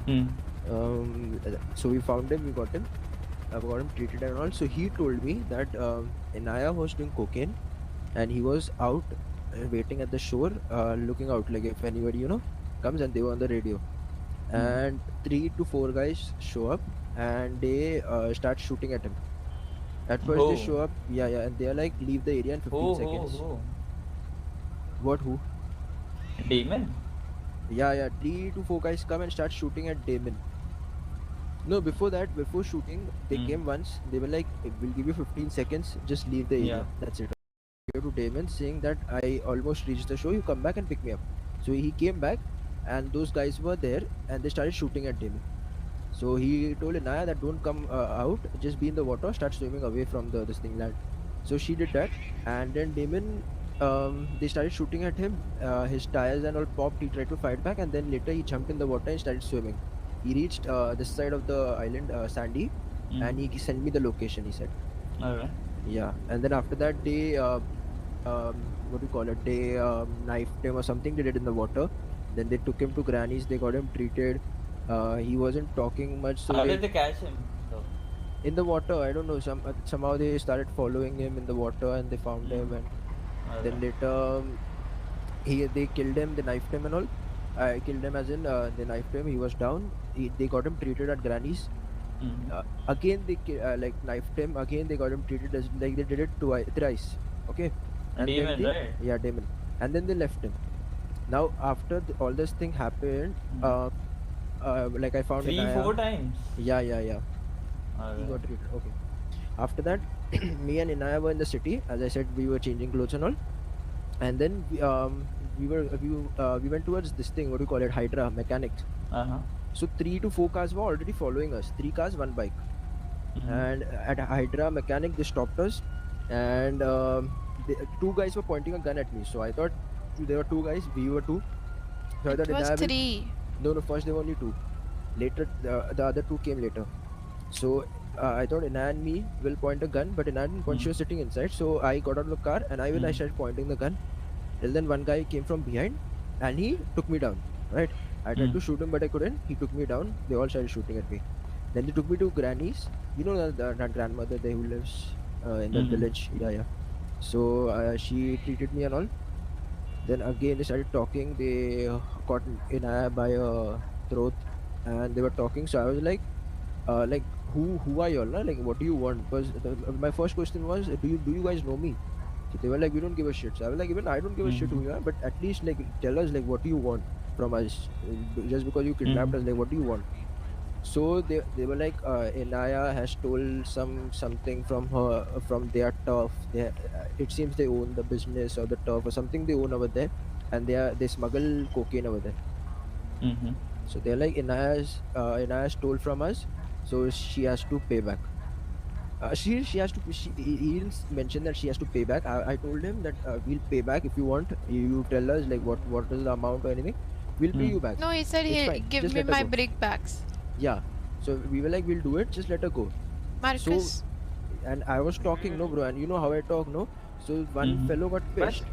Hmm. So we found him, we got him, got him treated and all. So he told me that Inaya was doing cocaine and he was out waiting at the shore, looking out like if anybody, comes, and they were on the radio. Hmm. And 3 to 4 guys show up and they start shooting at him. At first they Who? show up, yeah, yeah, and they're like, leave the area in 15 seconds. Who? What, who? Demon? Yeah, yeah, 3 to 4 guys come and start shooting at Damon. No, before that, before shooting, they Hmm. came once. They were like, "We'll give you 15 seconds. Just leave the Yeah. area. That's it." To Damon, saying that I almost reached the show. You come back and pick me up. So he came back, and those guys were there, and they started shooting at Damon. So he told Inaya that don't come out. Just be in the water. Start swimming away from the this thing land. So she did that, and then Damon, they started shooting at him. His tires and all popped. He tried to fight back, and then later he jumped in the water and started swimming. He reached this side of the island, Sandy, Hmm. and he sent me the location. He said, Alright. yeah. And then after that, they what do you call it? They knifed him or something. They did in the water. Then they took him to Granny's. They got him treated. He wasn't talking much, so How they did they catch him though? in the water. I don't know. Somehow they started following him in the water and they found Hmm. him. And then Alright. later, they killed him. They knifed him and all. I killed him as in they knifed him. He was down. They got him treated at Granny's. Hmm. Again they like knifed him. Again they got him treated as like they did it twice, thrice. Okay, and then Demon, they, right? yeah, Damon, and then they left him. Now after all this thing happened, Hmm. like I found Three, Inaya. 4 times. Yeah, yeah, yeah. He Alright. got treated. Okay. After that, me and Inaya were in the city. As I said, we were changing clothes and all. And then we went towards this thing. What do you call it? Hydra mechanics. Uh-huh. So 3 to 4 cars were already following us. 3 cars, one bike. Hmm. And at Hydra mechanic, they stopped us, and 2 guys were pointing a gun at me. So I thought there were 2 guys. We were two. So I thought It was Inaya will. 3. No, no. First there were only two. Later, the other two came later. So I thought Inaya and me will point a gun, but Inaya didn't point. She Hmm. was sitting inside. So I got out of the car and I Hmm. started pointing the gun. Till then, one guy came from behind and he took me down. Right? I tried Hmm. to shoot him, but I couldn't. He took me down. They all started shooting at me. Then they took me to Granny's. You know that grandmother there who lives in that Hmm. village. Yeah, yeah. So she treated me and all. Then again they started talking. They caught Inaya by a throat, and they were talking. So I was like who are you all, like what do you want? Because my first question was, do you guys know me? So they were like, we don't give a shit. So I was like, even I don't give a shit Hmm. who you are, but at least like tell us like what do you want from us. Just because you Hmm. kidnapped us, like what do you want? So they were like, Inaya has stole something from her, from their turf. It seems they own the business or the turf or something they own over there, and they smuggle cocaine over there. Hmm. So they're like, Inaya stole from us, so she has to pay back. She has to. He didn't mention that she has to pay back. I told him that we'll pay back if you want. You tell us like what is the amount or anything. We'll pay Hmm. you back. No, he said It's he'll fine. give Just me let her my go. brick bags. Yeah. So we were like, we'll do it. Just let her go. So, Marcus. and I was talking, no, bro, and you know how I talk, no. So one Hmm. fellow got What? pissed,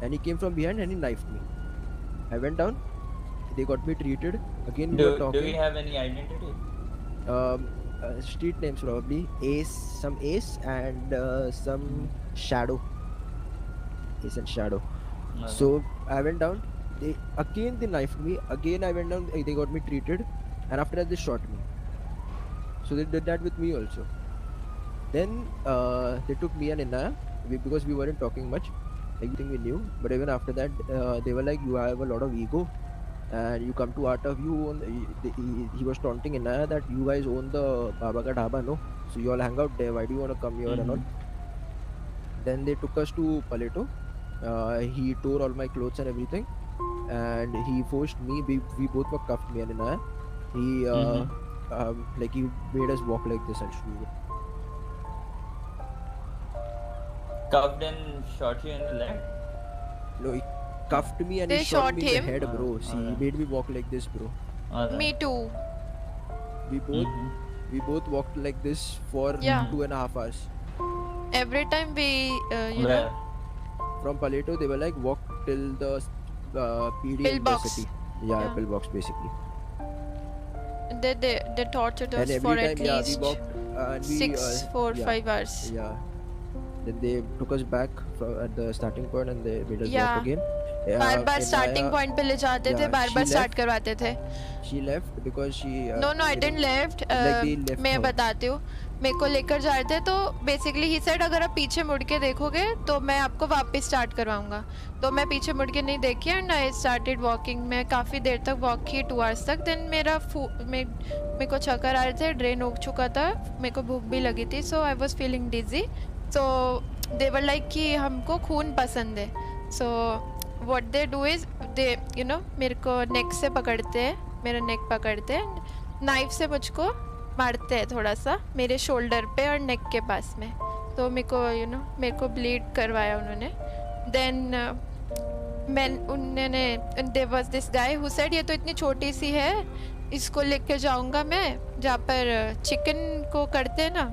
and he came from behind and he knifed me. I went down. They got me treated. Again, we were Do we talking. have any identity? Street names probably Ace and some Shadow. Ace and Shadow. Okay. So I went down. They knifed me. Again I went down. They got me treated, and after that they shot me. So they did that with me also. Then they took me and Inna, because we weren't talking much, like we think we knew. But even after that, they were like, "You have a lot of ego, and you come to Art of you own." He was taunting Inaya that you guys own the Baba Ka Dhaba, no? So you all hang out there. Why do you want to come here and Hmm. all? Then they took us to Paleto. He tore all my clothes and everything, and he forced me. We both were cuffed, me and Inaya. He Hmm. like he made us walk like this and shoot. Cuffed and shot you in the leg? No, he cuffed me and he They shot shot me in the him. head, bro. See, he Alright. made me walk like this, bro. Me Alright. too. We both Hmm. we both walked like this for Yeah. 2.5 hours. Every time we, Where? From Paleto, they were like, walk till the PD in the pillbox. city. Yeah, Yeah. pillbox basically. they tortured And us for every at time, yeah, we least walked and we 5 hours. yeah. Then they took us back at the starting point and they made us Yeah. walk again. Bar bar Inaya, starting point पे ले जाते थे, yeah, bar she bar start left. करवाते थे. She left because she No, I didn't left. like they left मैं her. बताती हूँ. मेरे को लेकर जा रहे थे तो बेसिकली ही सेड अगर आप पीछे मुड़ के देखोगे तो मैं आपको वापस स्टार्ट करवाऊंगा. तो मैं पीछे मुड़ के नहीं देखी एंड आई स्टार्टेड वॉकिंग. मैं काफ़ी देर तक वॉक की 2 आवर्स तक. देन मेरे को चक्कर आ रहे थे, ड्रेन हो चुका था, मेरे को भूख भी लगी थी. So I was feeling dizzy. So they were like कि हमको खून पसंद है. So what they do is they मेरे को नेक से पकड़ते हैं, मेरा नेक पकड़ते हैं, नाइफ से मुझको मारते हैं थोड़ा सा मेरे शोल्डर पे और नेक के पास में. तो मेरे को ब्लीड करवाया उन्होंने. देन उन्होंने there was this guy who said ये तो इतनी छोटी सी है, इसको लेके जाऊंगा मैं जहाँ पर चिकन को करते हैं ना,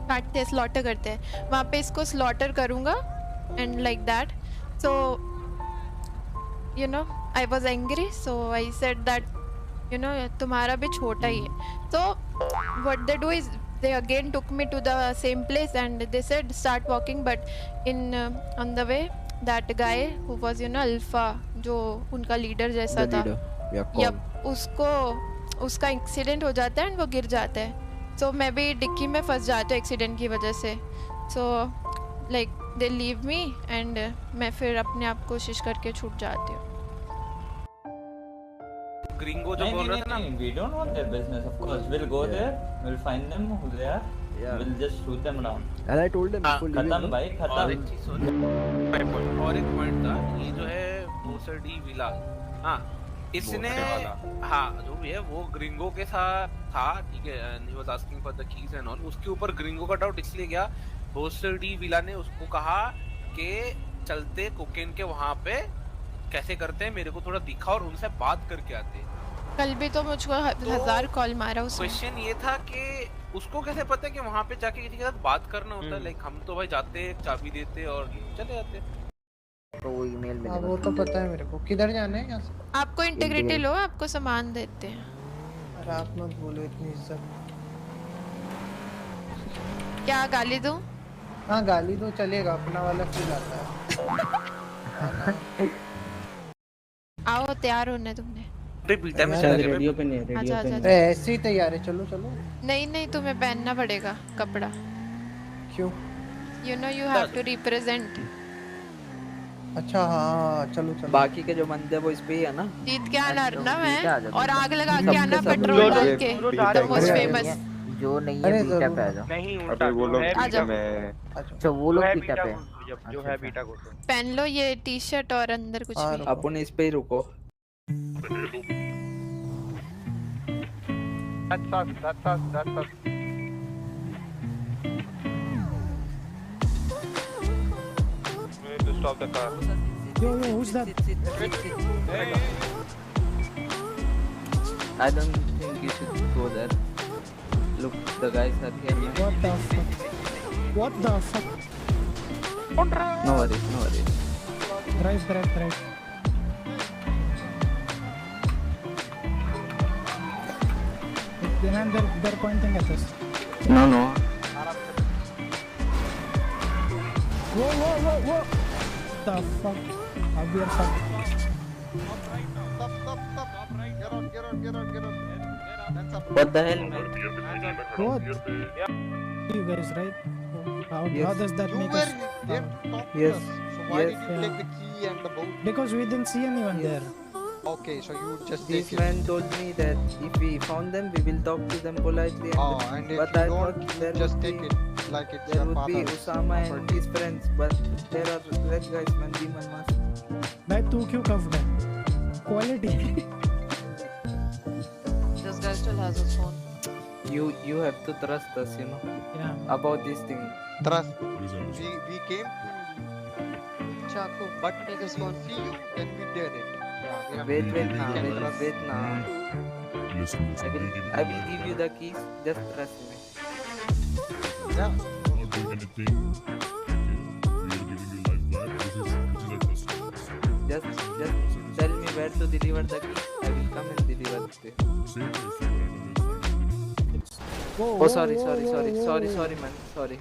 काटते हैं, स्लॉटर करते हैं, वहाँ पे इसको स्लॉटर करूँगा and like that. So I was angry. So I said that तुम्हारा भी छोटा ही है. So what they do is they again took me to the same place and they said start walking, but on the way that guy who was alpha, जो उनका leader जैसा था, उसका accident हो जाता है एंड वो गिर जाता है. So मैं भी डिक्की में फंस जाता हूँ एक्सीडेंट की वजह से. So like they leave me and मैं फिर अपने आप कोशिश करके छूट जाती हूँ. ग्रिंगो जो बोल रहा था ना, we don't want their business, of course. We'll go there, we'll find them who they are, we'll just shoot them down. And I told them before leaving. खत्म भाई, और एक खत्म. चीज सुन, और एक पॉइंट था, ये जो है बोसर डी विला, हाँ इसने, हाँ जो भी है वो ग्रिंगो के साथ था, ठीक है, and he was asking for the keys and all. उसके ऊपर ग्रिंगो का डाउट इसलिए गया, बोसर डी विला ने उसको कहा कि चलते कोकेन के वहाँ पे कैसे करते हैं, मेरे को थोड़ा दिखा और उनसे बात करके आते. कल भी तो मुझको 1000 कॉल मारा उसने. क्वेश्चन ये था कि उसको कैसे पता है कि वहाँ पे जाके किसी के साथ बात करना होता है. लाइक हम तो भाई जाते, चाबी देते और चले जाते. तो वो ईमेल में वो तो पता है मेरे को. किधर जाना है यहाँ से? आपको इंटीग्रिटी लो, आपको सामान देते हैं. अरे आप मत बोलो इतनी इज्जत. क्या गाली दूं? हाँ गाली दो चलेगा, अपना वाला फील आता है. आओ, तैयार होने तुमने. बीटा में रेडियो पे नहीं है, रेडियो अच्छा, पे अच्छा, नहीं है. ऐसे ही तैयार है, चलो चलो. नहीं तुम्हें पहनना पड़ेगा कपड़ा. क्यों? You have to represent. अच्छा हाँ चलो चलो. बाकी के जो बंदे वो इस पे ही है ना. जीत के आना ना मैं, बीटा आ जाओ, और बीटा. आग लगा के आना सब पेट्रोल डाल के. मोस्ट अरे, फेमस. जो नहीं अरे है बीटा जरूर. पे आ जाओ. नहीं अबे वो लोग आ जाओ. अच्छा वो लोग बीटा पे. जो है बीटा को तो पहन लो ये टी शर्ट और अंदर कुछ हाँ, भी. अपन इस पे ही रुको. that's us. We need to stop the car. Yo, who's that? I don't think you should go there. Look, the guys are here. What the fuck? What the fuck? No worries, no worries. Drive. Then they're pointing at us. No. Whoa. The fuck? We are fucked. Stop. What the hell, man? What? You guys, right? How does that make us? Yes. Why Yes. did you take the key and the boat? Because we didn't see anyone there. Okay, so you just This take it. man told me that if we found them, we will talk to them politely. And if but you I don't, thought there just would take be, it like it's there your would be father's Usama and property. his friends, but there are red guys, man, demon mask. भाई तू क्यों कफ है? Quality. This guy still has his phone. You have to trust us, you know, Yeah. about this thing. Trust. We came to, Chaku. but Take we his didn't phone. see you, then we did it. Yeah, we have Wait to now, can trust. wait now. I will give you the keys. Just trust me. Yeah. Not doing anything. We are giving you life back. This is a trust. Just tell me where to deliver the keys. I will come and deliver it. Say if you Whoa, Oh, whoa, sorry, whoa, sorry, whoa, sorry, whoa, sorry, whoa. sorry, man, sorry.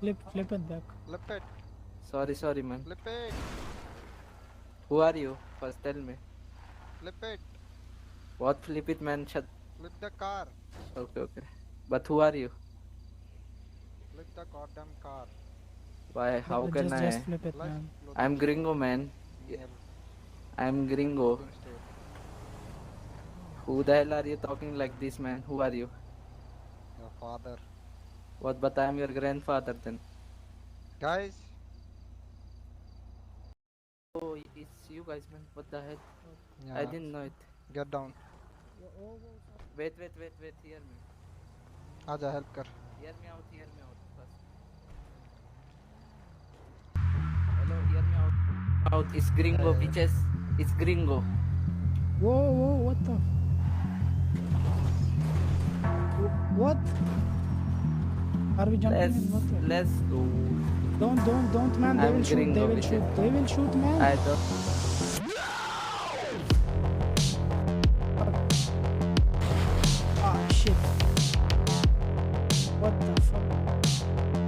Flip it back. Flip it. Sorry, sorry, man. Flip it. Who are you? First tell me. Flip it. What flip it, man? Shut. Flip the car. Okay, okay. But who are you? Flip the goddamn car. Why? How can Just I? flip it, Like man. I'm Gringo, man. near I'm Gringo. clothing store. Who the hell are you talking like this, man? Who are you? Your father. What? But I'm your grandfather then. Guys, Oh, it's you guys, man. What the hell? I yeah, didn't know it. get down. Wait, wait, wait, wait. Hear me. Aja, help kar. Hear me out. Hear me out first. Hello, hear me out. Out. It's Gringo, bitches. It's Gringo. Whoa, whoa, what the? What? Are we jumping Let's in? What the? let's go. Don't, man. They I'm will shoot. gringo They will with shoot. it. They will shoot, man. I don't. Ah, shit. What the fuck?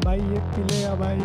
भाई ये पिलेगा भाई